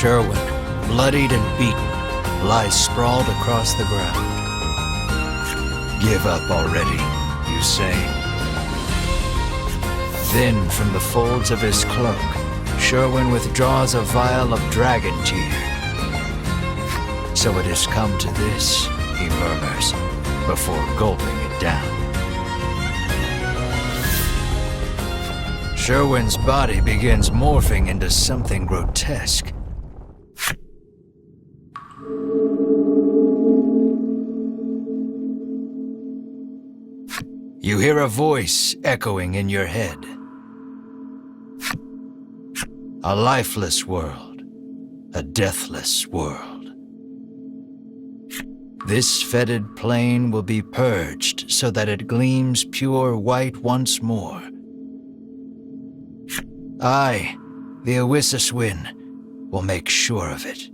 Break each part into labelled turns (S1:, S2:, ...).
S1: Sherwin, bloodied and beaten, lies sprawled across the ground. Give up already, you say. Then, from the folds of his cloak, Sherwin withdraws a vial of dragon tear. So it has come to this, he murmurs, before gulping it down. Sherwin's body begins morphing into something grotesque. You hear a voice echoing in your head. A lifeless world, a deathless world. This fetid plane will be purged so that it gleams pure white once more. I, the Ewyllyswyn, will make sure of it.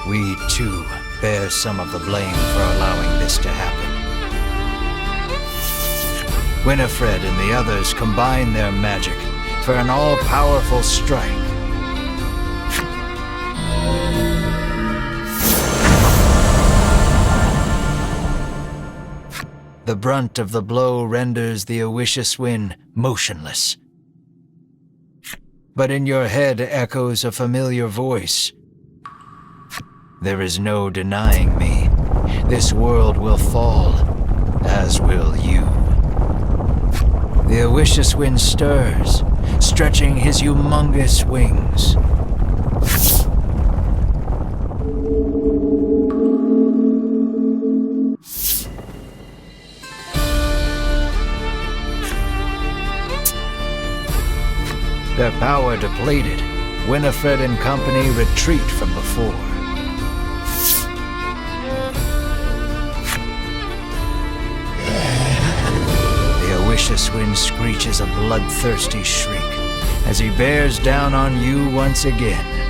S1: We, too, bear some of the blame for allowing this to happen. Winifred and the others combine their magic for an all-powerful strike. The brunt of the blow renders the Ewyllyswyn motionless. But in your head echoes a familiar voice. There is no denying me. This world will fall, as will you. The Ewyllyswyn stirs, stretching his humongous wings. Their power depleted, Winifred and company retreat from before. The Ewyllyswyn screeches a bloodthirsty shriek as he bears down on you once again.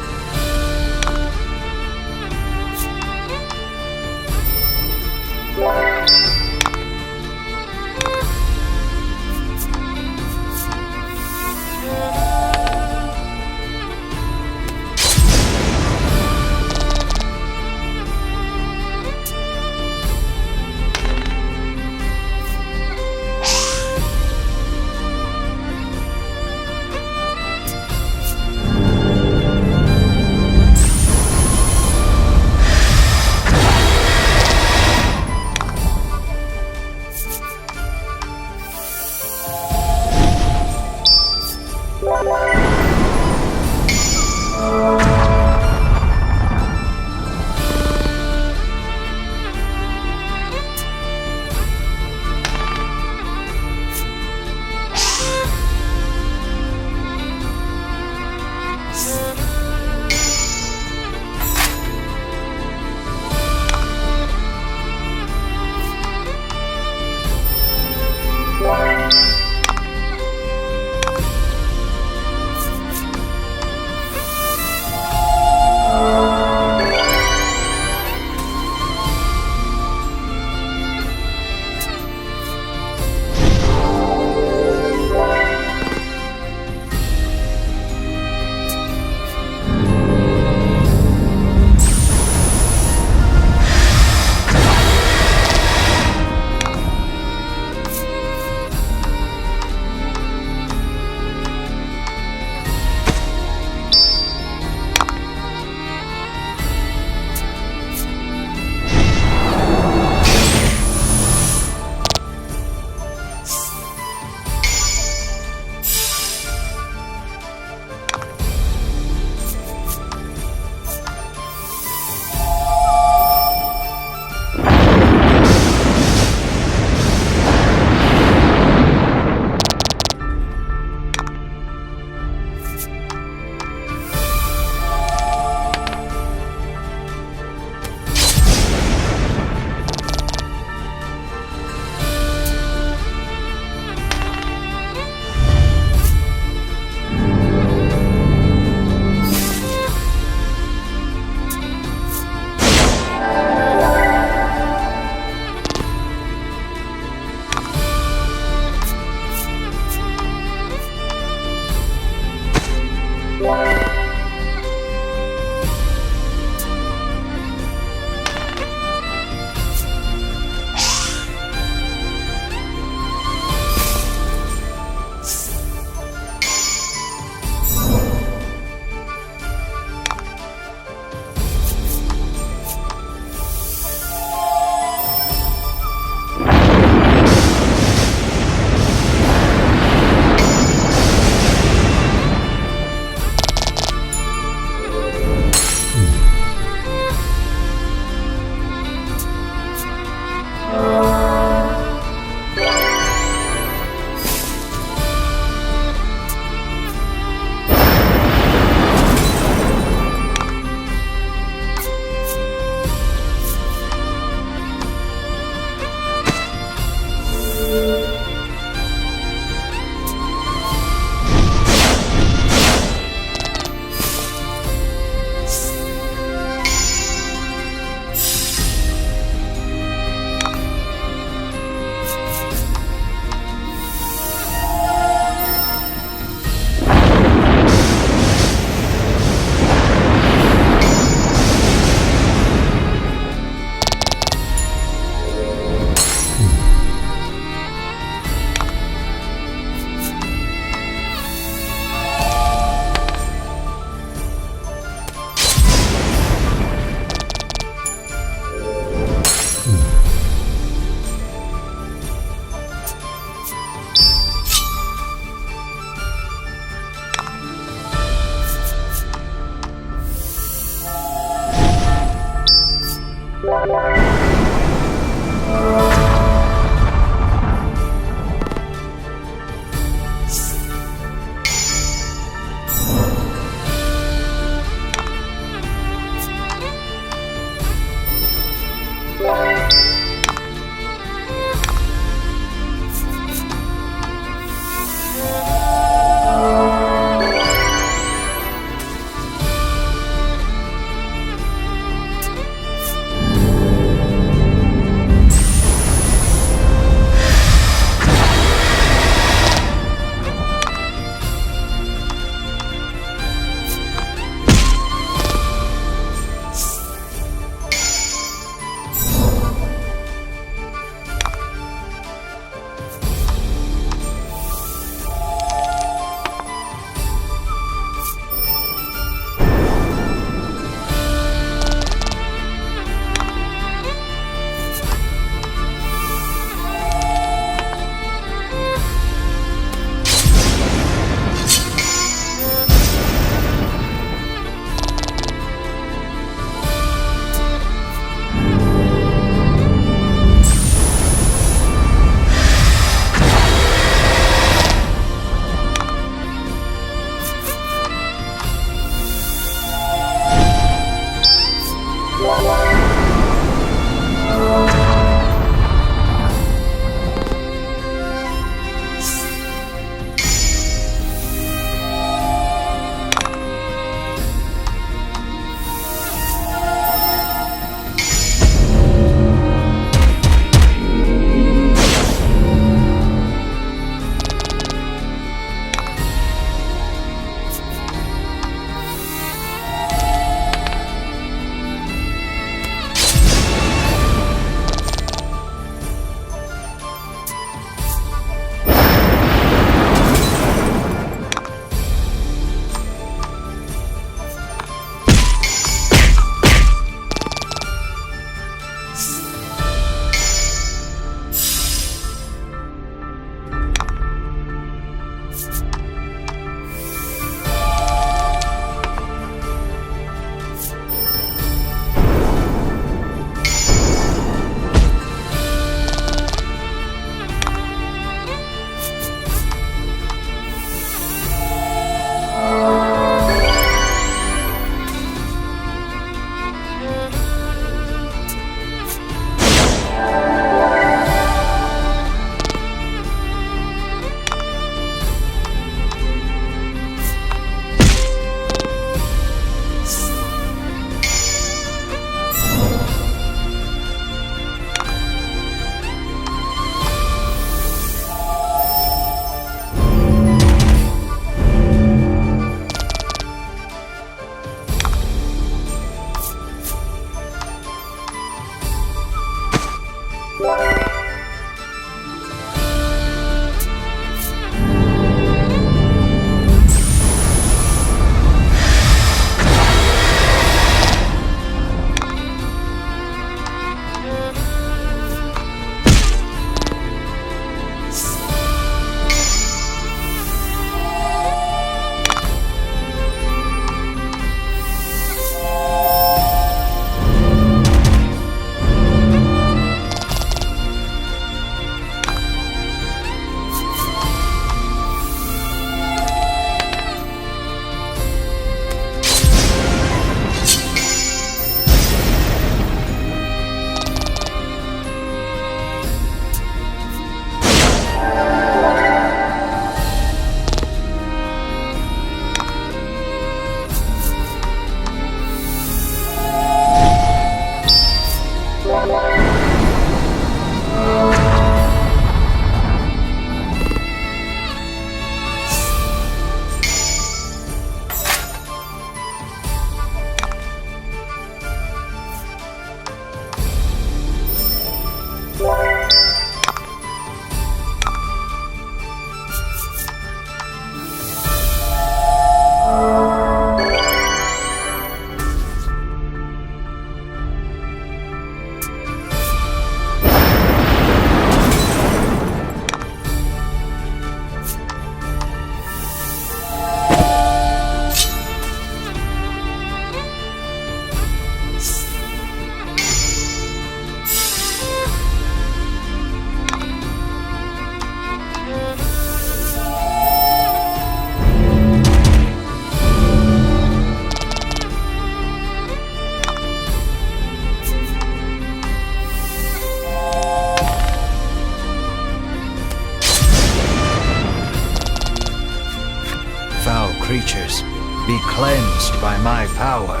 S1: creatures, be cleansed by my power.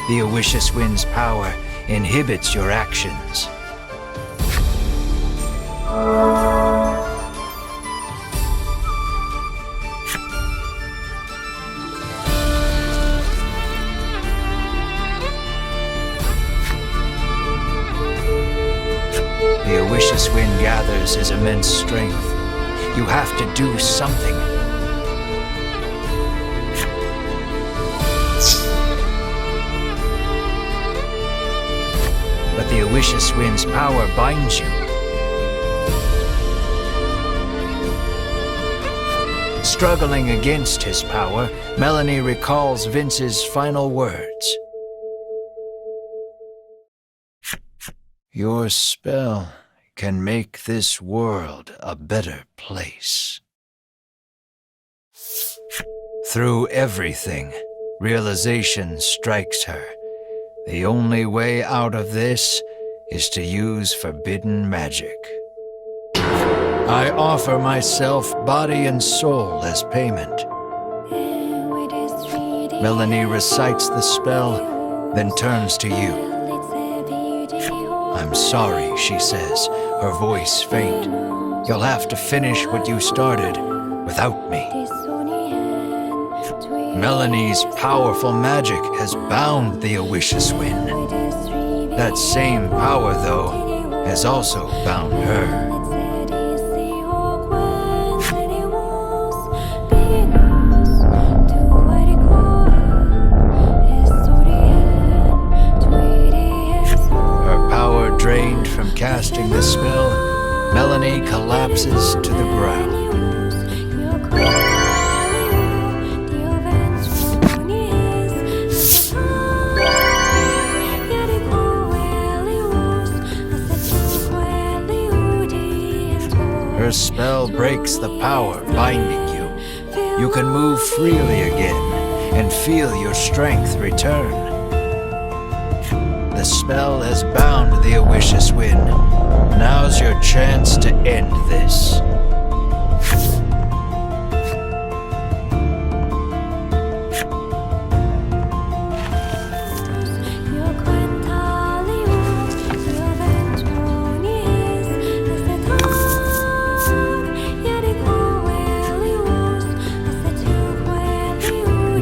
S1: The Ewyllyswyn's power inhibits your actions. The Ewyllyswyn gathers his immense strength. You have to do something. But the Ewyllyswyn's power binds you. Struggling against his power, Melanie recalls Vince's final words. Your spell can make this world a better place. Through everything, realization strikes her. The only way out of this is to use forbidden magic. I offer myself body and soul as payment. Melanie recites the spell, then turns to you. I'm sorry, she says, her voice faint. You'll have to finish what you started without me. Melanie's powerful magic has bound the Ewyllyswyn. That same power, though, has also bound her. Drained from casting the spell, Melanie collapses to the ground. Her spell breaks the power binding you. You can move freely again and feel your strength return. The spell has bound the Ewyllyswyn. Now's your chance to end this.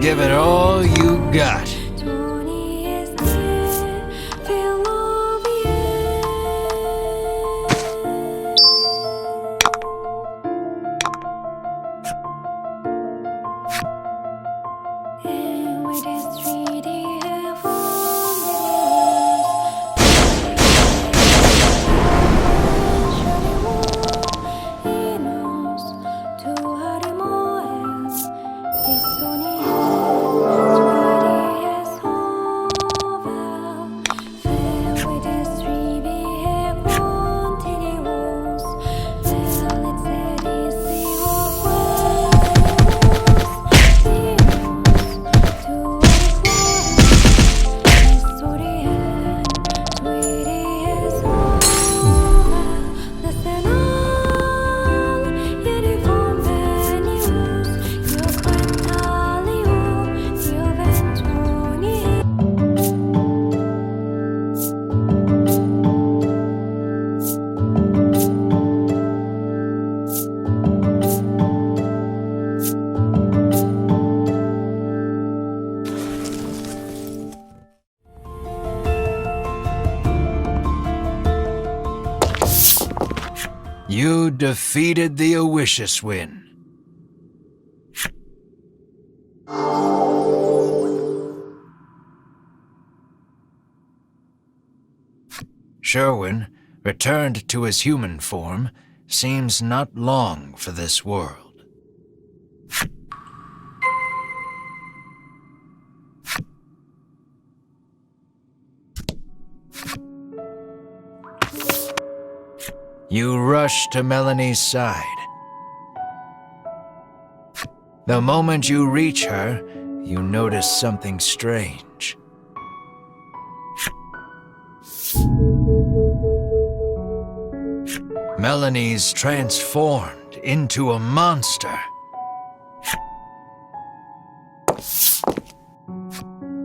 S1: Give it all you got. You defeated the Ewyllyswyn. Sherwin, returned to his human form, seems not long for this world. You rush to Melanie's side. The moment you reach her, you notice something strange. Melanie's transformed into a monster.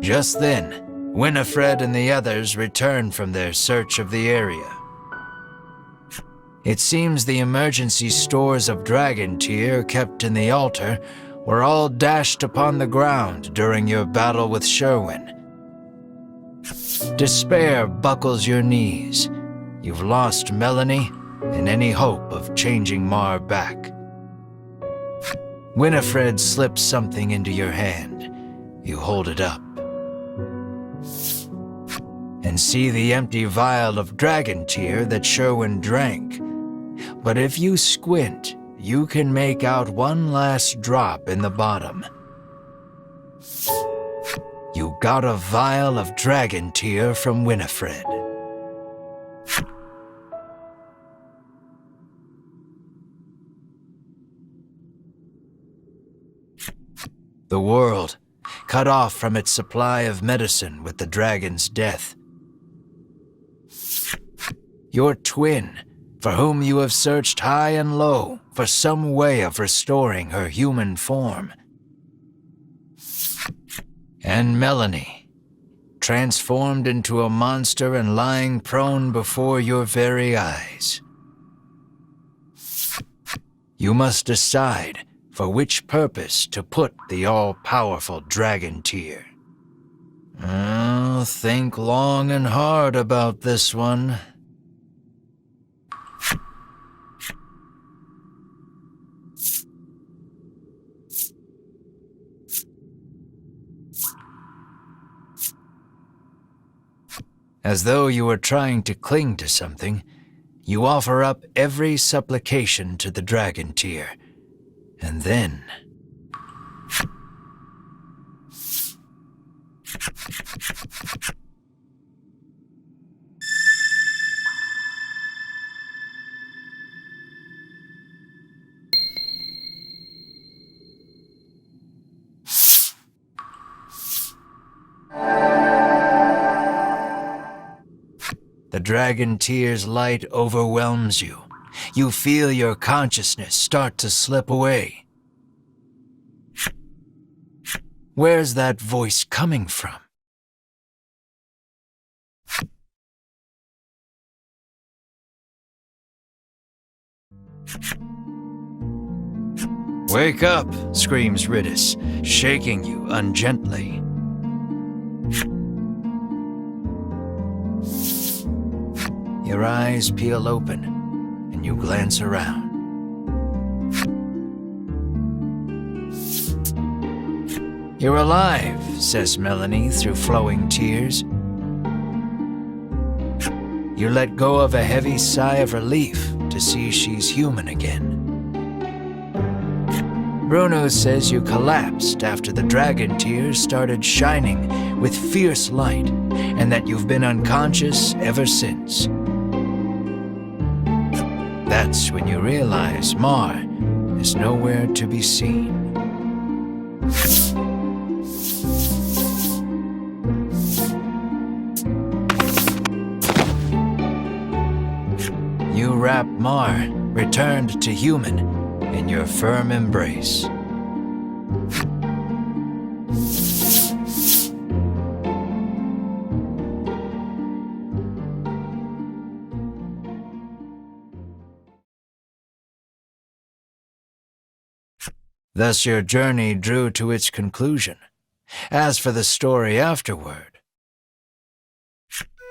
S1: Just then, Winifred and the others returned from their search of the area. It seems the emergency stores of dragon tear kept in the altar were all dashed upon the ground during your battle with Sherwin. Despair buckles your knees. You've lost Melanie and any hope of changing Mar back. Winifred slips something into your hand. You hold it up and see the empty vial of dragon tear that Sherwin drank. But if you squint, you can make out one last drop in the bottom. You got a vial of dragon tear from Winifred. The world, cut off from its supply of medicine with the dragon's death. Your twin, for whom you have searched high and low for some way of restoring her human form. And Melanie, transformed into a monster and lying prone before your very eyes. You must decide for which purpose to put the all-powerful dragon tear. Think long and hard about this one. As though you were trying to cling to something, you offer up every supplication to the dragon tear, and then... The dragon tear's light overwhelms you. You feel your consciousness start to slip away. Where's that voice coming from? Wake up, screams Ridis, shaking you ungently. Your eyes peel open, and you glance around. You're alive, says Melanie through flowing tears. You let go of a heavy sigh of relief to see she's human again. Bruno says you collapsed after the dragon tears started shining with fierce light, and that you've been unconscious ever since. That's when you realize Mar is nowhere to be seen. You wrap Mar, returned to human, in your firm embrace. Thus your journey drew to its conclusion. As for the story afterward,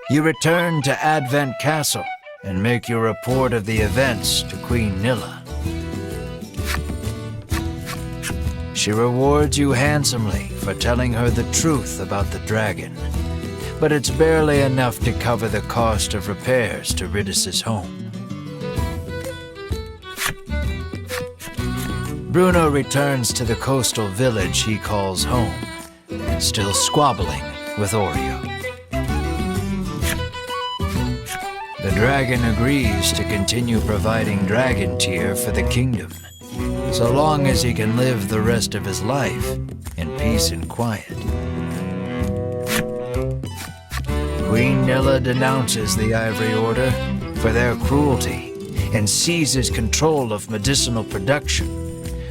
S1: you return to Advent Castle and make your report of the events to Queen Nilla. She rewards you handsomely for telling her the truth about the dragon, but it's barely enough to cover the cost of repairs to Ridis's home. Bruno returns to the coastal village he calls home, still squabbling with Oreo. The dragon agrees to continue providing dragon tear for the kingdom, so long as he can live the rest of his life in peace and quiet. Queen Nilla denounces the Ivory Order for their cruelty and seizes control of medicinal production,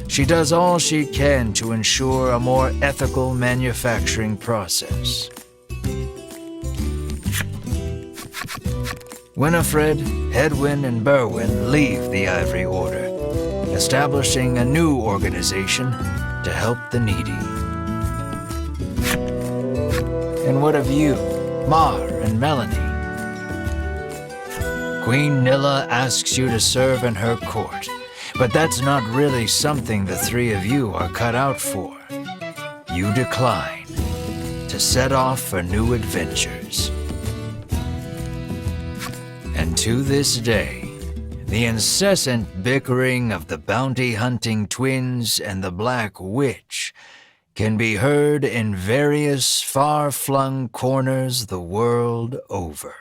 S1: She does all she can to ensure a more ethical manufacturing process. Winifred, Hedwyn, and Berwyn leave the Ivory Order, establishing a new organization to help the needy. And what of you, Mar and Melanie? Queen Nilla asks you to serve in her court, but that's not really something the three of you are cut out for. You decline to set off for new adventures. And to this day, the incessant bickering of the bounty-hunting twins and the Black Witch can be heard in various far-flung corners the world over.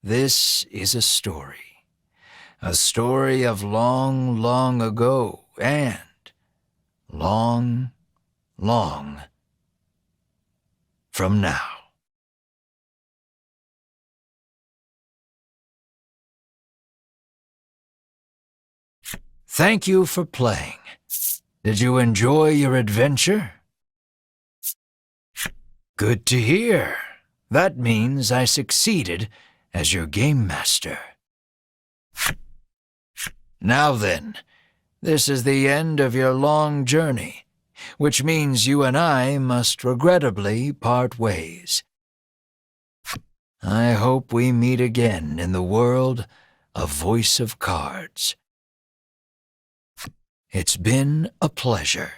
S1: This is a story of long, long ago and long, long from now. Thank you for playing. Did you enjoy your adventure? Good to hear. That means I succeeded as your game master. Now then, this is the end of your long journey, which means you and I must regrettably part ways. I hope we meet again in the world of Voice of Cards. It's been a pleasure.